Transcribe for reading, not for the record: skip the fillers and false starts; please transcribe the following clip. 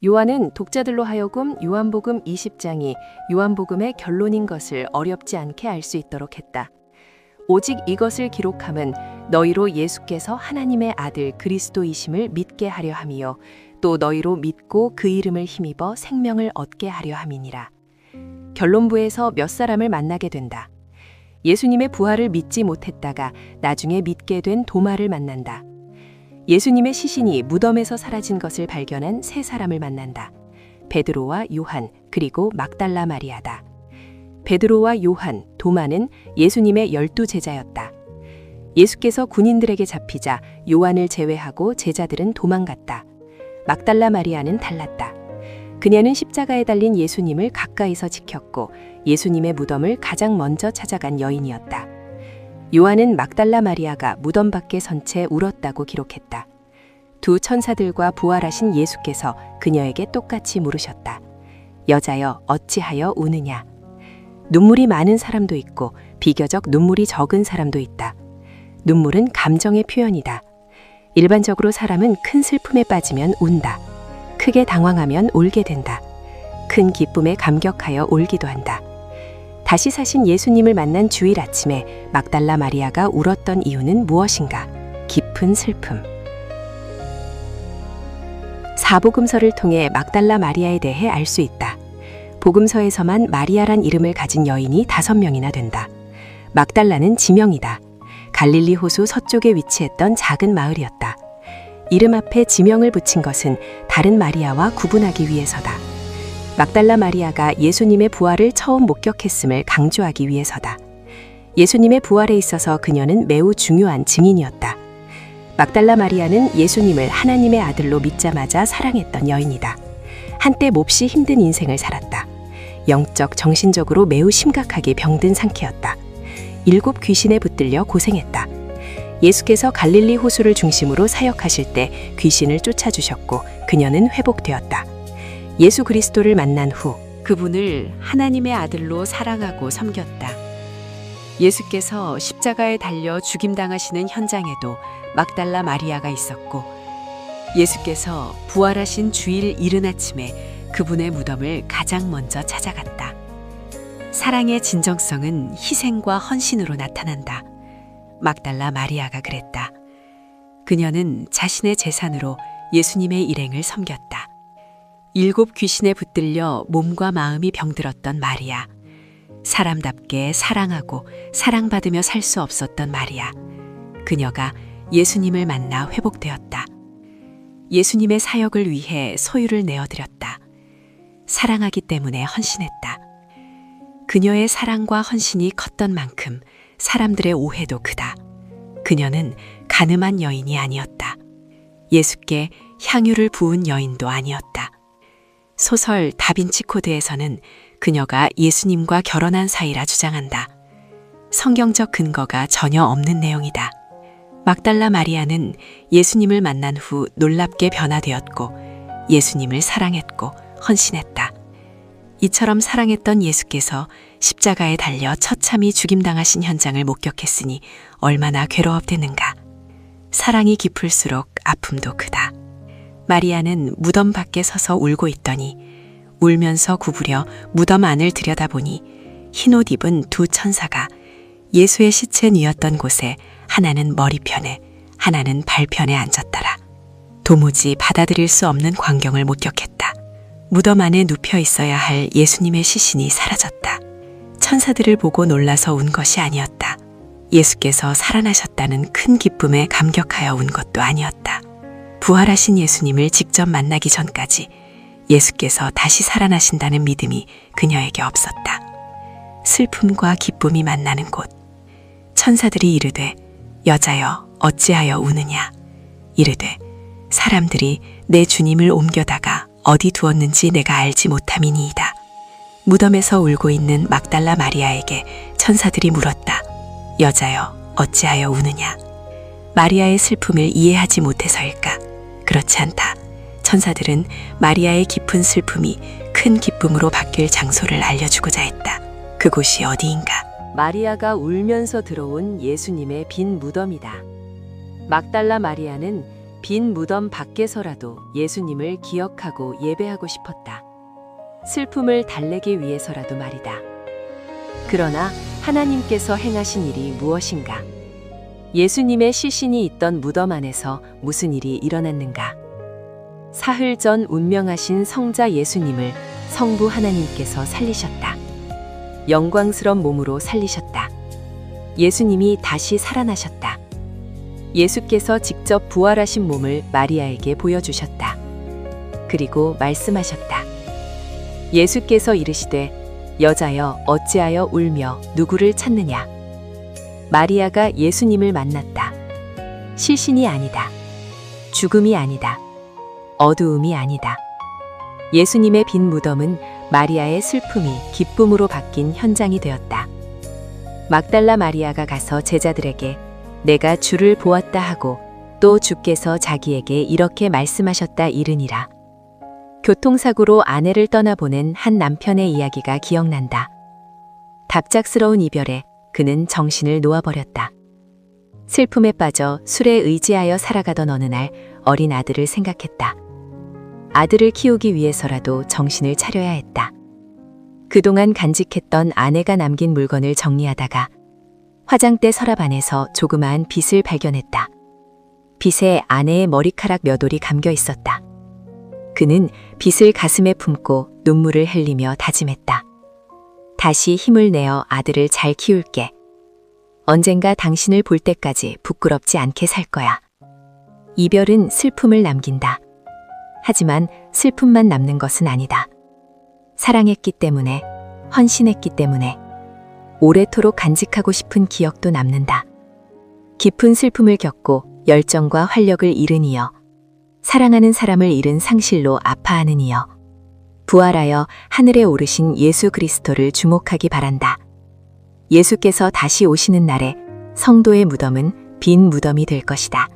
요한은 독자들로 하여금 요한복음 20장이 요한복음의 결론인 것을 어렵지 않게 알 수 있도록 했다. 오직 이것을 기록함은 너희로 예수께서 하나님의 아들 그리스도이심을 믿게 하려 함이요 또 너희로 믿고 그 이름을 힘입어 생명을 얻게 하려 함이니라. 결론부에서 몇 사람을 만나게 된다. 예수님의 부활을 믿지 못했다가 나중에 믿게 된 도마를 만난다. 예수님의 시신이 무덤에서 사라진 것을 발견한 세 사람을 만난다. 베드로와 요한, 그리고 막달라 마리아다. 베드로와 요한, 도마는 예수님의 12제자였다. 예수께서 군인들에게 잡히자 요한을 제외하고 제자들은 도망갔다. 막달라 마리아는 달랐다. 그녀는 십자가에 달린 예수님을 가까이서 지켰고 예수님의 무덤을 가장 먼저 찾아간 여인이었다. 요한은 막달라 마리아가 무덤 밖에 선 채 울었다고 기록했다. 두 천사들과 부활하신 예수께서 그녀에게 똑같이 물으셨다. 여자여, 어찌하여 우느냐? 눈물이 많은 사람도 있고 비교적 눈물이 적은 사람도 있다. 눈물은 감정의 표현이다. 일반적으로 사람은 큰 슬픔에 빠지면 운다. 크게 당황하면 울게 된다. 큰 기쁨에 감격하여 울기도 한다. 다시 사신 예수님을 만난 주일 아침에 막달라 마리아가 울었던 이유는 무엇인가? 깊은 슬픔. 사복음서를 통해 막달라 마리아에 대해 알 수 있다. 복음서에서만 마리아란 이름을 가진 여인이 5명이나 된다. 막달라는 지명이다. 갈릴리 호수 서쪽에 위치했던 작은 마을이었다. 이름 앞에 지명을 붙인 것은 다른 마리아와 구분하기 위해서다. 막달라 마리아가 예수님의 부활을 처음 목격했음을 강조하기 위해서다. 예수님의 부활에 있어서 그녀는 매우 중요한 증인이었다. 막달라 마리아는 예수님을 하나님의 아들로 믿자마자 사랑했던 여인이다. 한때 몹시 힘든 인생을 살았다. 영적, 정신적으로 매우 심각하게 병든 상태였다. 7 귀신에 붙들려 고생했다. 예수께서 갈릴리 호수를 중심으로 사역하실 때 귀신을 쫓아주셨고 그녀는 회복되었다. 예수 그리스도를 만난 후 그분을 하나님의 아들로 사랑하고 섬겼다. 예수께서 십자가에 달려 죽임당하시는 현장에도 막달라 마리아가 있었고 예수께서 부활하신 주일 이른 아침에 그분의 무덤을 가장 먼저 찾아갔다. 사랑의 진정성은 희생과 헌신으로 나타난다. 막달라 마리아가 그랬다. 그녀는 자신의 재산으로 예수님의 일행을 섬겼다. 7 귀신에 붙들려 몸과 마음이 병들었던 마리아. 사람답게 사랑하고 사랑받으며 살 수 없었던 마리아. 그녀가 예수님을 만나 회복되었다. 예수님의 사역을 위해 소유를 내어드렸다. 사랑하기 때문에 헌신했다. 그녀의 사랑과 헌신이 컸던 만큼 사람들의 오해도 크다. 그녀는 가늠한 여인이 아니었다. 예수께 향유를 부은 여인도 아니었다. 소설 다빈치 코드에서는 그녀가 예수님과 결혼한 사이라 주장한다. 성경적 근거가 전혀 없는 내용이다. 막달라 마리아는 예수님을 만난 후 놀랍게 변화되었고 예수님을 사랑했고 헌신했다. 이처럼 사랑했던 예수께서 십자가에 달려 처참히 죽임당하신 현장을 목격했으니 얼마나 괴로웠겠는가. 사랑이 깊을수록 아픔도 크다. 마리아는 무덤 밖에 서서 울고 있더니 울면서 구부려 무덤 안을 들여다보니 흰옷 입은 2 천사가 예수의 시체 뉘었던 곳에 하나는 머리편에 하나는 발편에 앉았더라. 도무지 받아들일 수 없는 광경을 목격했다. 무덤 안에 눕혀 있어야 할 예수님의 시신이 사라졌다. 천사들을 보고 놀라서 운 것이 아니었다. 예수께서 살아나셨다는 큰 기쁨에 감격하여 운 것도 아니었다. 부활하신 예수님을 직접 만나기 전까지 예수께서 다시 살아나신다는 믿음이 그녀에게 없었다. 슬픔과 기쁨이 만나는 곳. 천사들이 이르되 여자여 어찌하여 우느냐. 이르되 사람들이 내 주님을 옮겨다가 어디 두었는지 내가 알지 못함이니이다. 무덤에서 울고 있는 막달라 마리아에게 천사들이 물었다. 여자여 어찌하여 우느냐. 마리아의 슬픔을 이해하지 못해서일까? 그렇지 않다. 천사들은 마리아의 깊은 슬픔이 큰 기쁨으로 바뀔 장소를 알려주고자 했다. 그곳이 어디인가? 마리아가 울면서 들어온 예수님의 빈 무덤이다. 막달라 마리아는 빈 무덤 밖에서라도 예수님을 기억하고 예배하고 싶었다. 슬픔을 달래기 위해서라도 말이다. 그러나 하나님께서 행하신 일이 무엇인가? 예수님의 시신이 있던 무덤 안에서 무슨 일이 일어났는가? 사흘 전 운명하신 성자 예수님을 성부 하나님께서 살리셨다. 영광스런 몸으로 살리셨다. 예수님이 다시 살아나셨다. 예수께서 직접 부활하신 몸을 마리아에게 보여주셨다. 그리고 말씀하셨다. 예수께서 이르시되 여자여 어찌하여 울며 누구를 찾느냐? 마리아가 예수님을 만났다. 시신이 아니다. 죽음이 아니다. 어두움이 아니다. 예수님의 빈 무덤은 마리아의 슬픔이 기쁨으로 바뀐 현장이 되었다. 막달라 마리아가 가서 제자들에게 내가 주를 보았다 하고 또 주께서 자기에게 이렇게 말씀하셨다 이르니라. 교통사고로 아내를 떠나보낸 한 남편의 이야기가 기억난다. 갑작스러운 이별에 그는 정신을 놓아버렸다. 슬픔에 빠져 술에 의지하여 살아가던 어느 날 어린 아들을 생각했다. 아들을 키우기 위해서라도 정신을 차려야 했다. 그동안 간직했던 아내가 남긴 물건을 정리하다가 화장대 서랍 안에서 조그마한 빗을 발견했다. 빗에 아내의 머리카락 몇 올이 감겨 있었다. 그는 빗을 가슴에 품고 눈물을 흘리며 다짐했다. 다시 힘을 내어 아들을 잘 키울게. 언젠가 당신을 볼 때까지 부끄럽지 않게 살 거야. 이별은 슬픔을 남긴다. 하지만 슬픔만 남는 것은 아니다. 사랑했기 때문에, 헌신했기 때문에 오래도록 간직하고 싶은 기억도 남는다. 깊은 슬픔을 겪고 열정과 활력을 잃은 이여, 사랑하는 사람을 잃은 상실로 아파하는 이여, 부활하여 하늘에 오르신 예수 그리스도를 주목하기 바란다. 예수께서 다시 오시는 날에 성도의 무덤은 빈 무덤이 될 것이다.